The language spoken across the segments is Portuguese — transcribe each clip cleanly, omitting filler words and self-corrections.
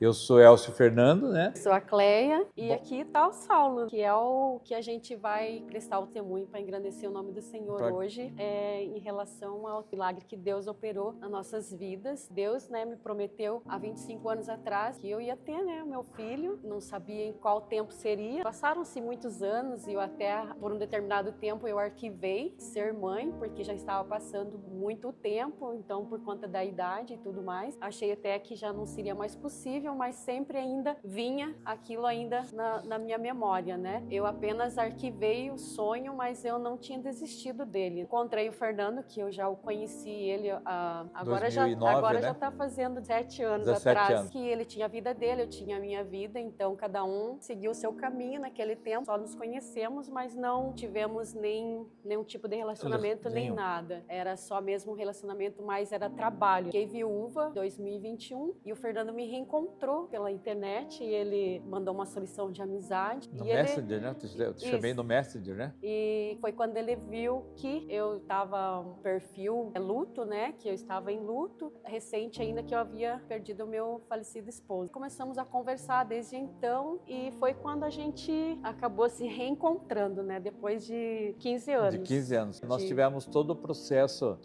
Eu sou Elcio Fernando, né? Sou a Cleia e aqui está o Saulo, que é o que a gente vai prestar o testemunho para engrandecer o nome do Senhor hoje, em relação ao milagre que Deus operou nas nossas vidas. Deus, me prometeu há 25 anos atrás que eu ia ter, o meu filho. Não sabia em qual tempo seria. Passaram-se muitos anos e eu até, por um determinado tempo, eu arquivei ser mãe, porque já estava passando muito tempo, então por conta da idade e tudo mais. Achei até que já não seria mais possível, mas sempre ainda vinha aquilo ainda na minha memória, Eu apenas arquivei o sonho, mas eu não tinha desistido dele. Encontrei o Fernando, que eu já o conheci, ele agora 2009, já está fazendo 7 anos 17 atrás, anos. que ele tinha a vida dele, eu tinha a minha vida, então cada um seguiu o seu caminho naquele tempo. Só nos conhecemos, mas não tivemos nenhum tipo de relacionamento, nem nada. Era só mesmo um relacionamento, mas era trabalho. Fiquei viúva em 2021 e o Fernando me reencontrou pela internet e ele mandou uma solicitação de amizade. No Messenger, né? Eu te chamei no Messenger, né? E foi quando ele viu que eu estava um perfil luto, que eu estava em luto, recente ainda que eu havia perdido o meu falecido esposo. Começamos a conversar desde então e foi quando a gente acabou se reencontrando, depois de 15 anos. De 15 anos. Nós tivemos todo o processo,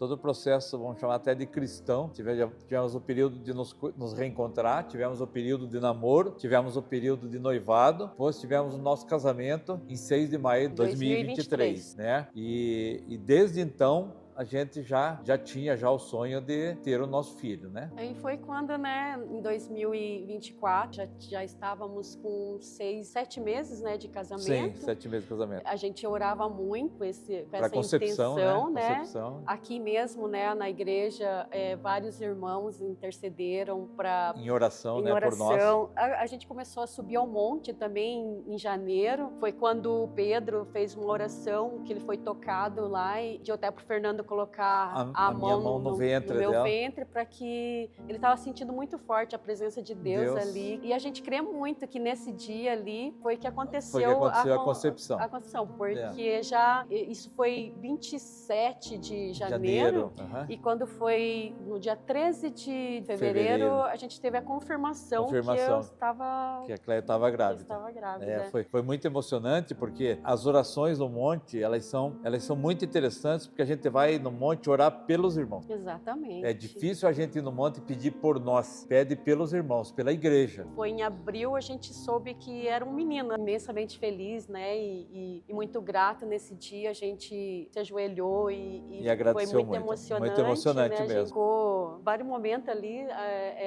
vamos chamar até de cristão. Tivemos o período de nos reencontrar, tivemos o período de namoro, tivemos o período de noivado, depois tivemos o nosso casamento em 6 de maio de 2023, né? E desde então a gente já tinha o sonho de ter o nosso filho, né? Aí foi quando, em 2024, já estávamos com 7 meses, de casamento. Sim, 7 meses de casamento. A gente orava muito com essa concepção, intenção, né? Concepção. Aqui mesmo, na igreja, vários irmãos intercederam para... Em oração, por nós. A gente começou a subir ao monte também em janeiro. Foi quando o Pedro fez uma oração, que ele foi tocado lá e eu até para o Fernando colocar a mão no ventre meu dela. ventre, para que ele estava sentindo muito forte a presença de Deus ali. E a gente crê muito que nesse dia ali foi que aconteceu, a concepção. A concepção, porque isso foi 27 de janeiro. E quando foi no dia 13 de fevereiro, a gente teve a confirmação que eu estava... Que a Cleia estava grávida. Estava grávida. Foi muito emocionante, porque as orações no monte, elas são muito interessantes, porque a gente vai no monte orar pelos irmãos. Exatamente. É difícil a gente ir no monte e pedir por nós. Pede pelos irmãos, pela igreja. Foi em abril, a gente soube que era um menino, imensamente feliz, e muito grato nesse dia. A gente se ajoelhou e agradeceu foi muito emocionante. Muito emocionante A mesmo. gente ficou vários momentos ali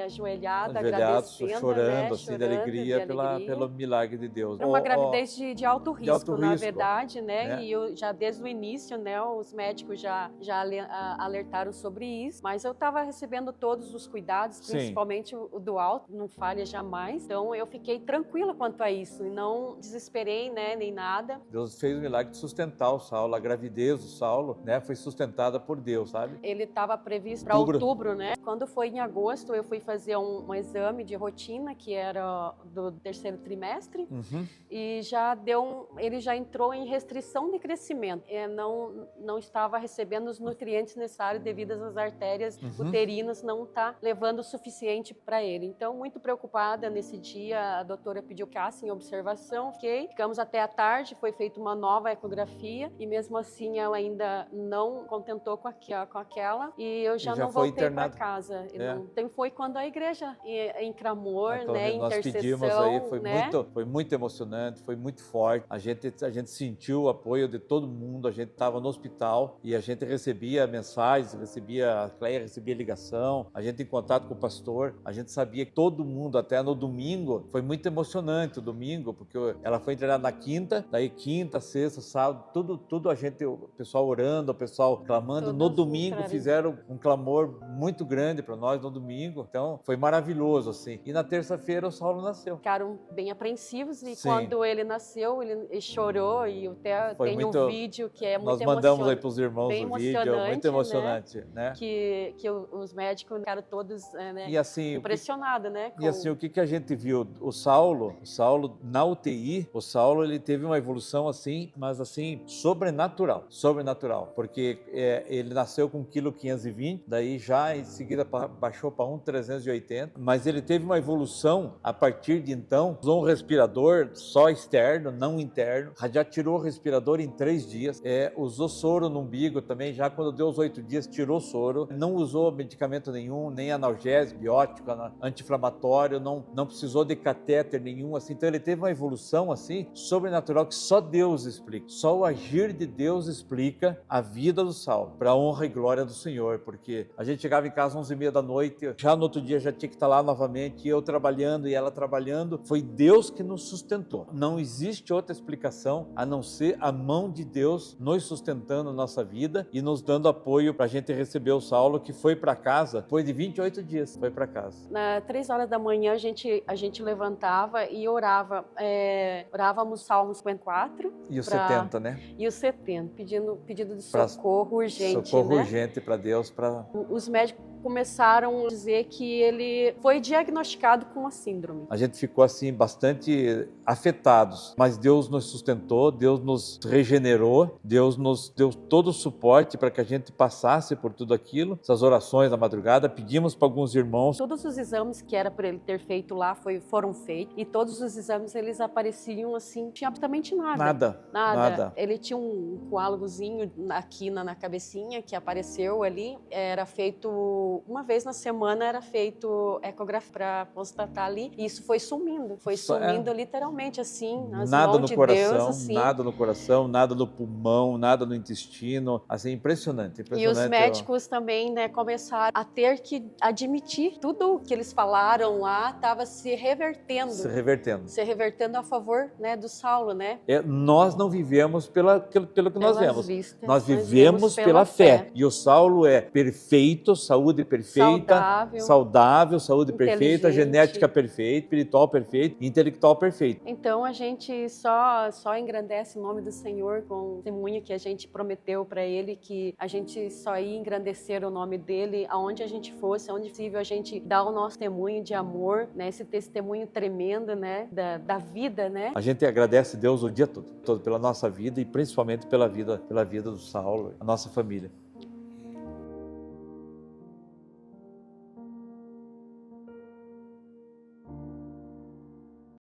ajoelhada, agradecendo, chorando assim, de alegria pelo milagre de Deus. Era uma gravidez de alto risco, na verdade, E eu já desde o início, os médicos já alertaram sobre isso, mas eu estava recebendo todos os cuidados, principalmente o do alto, não falha jamais. Então eu fiquei tranquila quanto a isso e não desesperei, nem nada. Deus fez o milagre de sustentar o Saulo, a gravidez do Saulo, foi sustentada por Deus, sabe? Ele estava previsto para outubro, Quando foi em agosto, eu fui fazer um exame de rotina, que era do 3º trimestre, e ele já entrou em restrição de crescimento. Não estava recebendo os nutrientes necessários devido às artérias uterinas não estar levando o suficiente para ele. Então, muito preocupada nesse dia, a doutora pediu que ficasse em observação. Ficamos até a tarde, foi feita uma nova ecografia e mesmo assim ela ainda não contentou com aquela e eu já não voltei para casa. Então foi quando a igreja em clamor, nós intercessão, pedimos aí, foi muito emocionante, foi muito forte. A gente sentiu o apoio de todo mundo, a gente estava no hospital e a gente recebia mensagens, a Cleia recebia ligação, a gente em contato com o pastor, a gente sabia que todo mundo, até no domingo, foi muito emocionante o domingo, porque ela foi internada na quinta, daí quinta, sexta, sábado, tudo o pessoal orando, o pessoal clamando. No domingo fizeram um clamor muito grande para nós no domingo, então foi maravilhoso assim. E na terça-feira o Saulo nasceu. Ficaram bem apreensivos e quando ele nasceu, ele chorou e até tem um vídeo que é muito emocionante. Nós mandamos aí para os irmãos o vídeo. muito emocionante, né? Que os médicos ficaram todos né, e assim, impressionados, né? E assim, o que a gente viu? O Saulo na UTI, o Saulo ele teve uma evolução assim, mas assim, sobrenatural, porque ele nasceu com 1,520 kg, daí já em seguida baixou para 1,380 kg, mas ele teve uma evolução a partir de então, usou um respirador só externo, não interno, já tirou o respirador em 3 dias, usou soro no umbigo também, já quando deu os 8 dias tirou soro, não usou medicamento nenhum, nem analgésico, biótico, anti-inflamatório, não precisou de catéter nenhum, assim, então ele teve uma evolução assim, sobrenatural, que só Deus explica, só o agir de Deus explica a vida do Saulo, para a honra e glória do Senhor, porque a gente chegava em casa às 11h30 da noite, já no outro dia já tinha que estar lá novamente, eu trabalhando e ela trabalhando, foi Deus que nos sustentou, não existe outra explicação a não ser a mão de Deus nos sustentando nossa vida e nos dando apoio para a gente receber o Saulo, que foi para casa, depois de 28 dias, foi para casa. 3 horas da manhã a gente levantava e orava, orávamos Salmos 54. E os 70, né? E os 70, pedido de socorro urgente. Socorro né? urgente para Deus. Os médicos começaram a dizer que ele foi diagnosticado com a síndrome. A gente ficou assim bastante afetados, mas Deus nos sustentou, Deus nos regenerou, Deus nos deu todo o suporte para que a gente passasse por tudo aquilo. Essas orações da madrugada, pedimos para alguns irmãos. Todos os exames que era para ele ter feito lá foram feitos, e todos os exames eles apareciam assim, não tinha absolutamente nada. Nada. Ele tinha um coágulozinho aqui na cabecinha que apareceu ali, era feito uma vez na semana, era feito ecografia para constatar ali, e isso foi sumindo literalmente assim, nas mãos de Deus, assim. Nada no coração, nada no pulmão, nada no intestino, assim, impressionante. E os médicos também, né, começaram a ter que admitir tudo que eles falaram lá estava se revertendo a favor, né, do Saulo, né? Nós não vivemos pelo que nós vemos. Nós vivemos pela fé. E o Saulo é perfeito, saúde perfeita, saudável, saúde perfeita, genética perfeita, espiritual perfeito, intelectual perfeito. Então a gente só engrandece o nome do Senhor com o testemunho que a gente prometeu para ele, que a gente só ia engrandecer o nome dele aonde a gente fosse, aonde possível a gente dá o nosso testemunho de amor, né? Esse testemunho tremendo, né? Da vida, né? A gente agradece a Deus o dia todo pela nossa vida e principalmente pela vida do Saulo, a nossa família.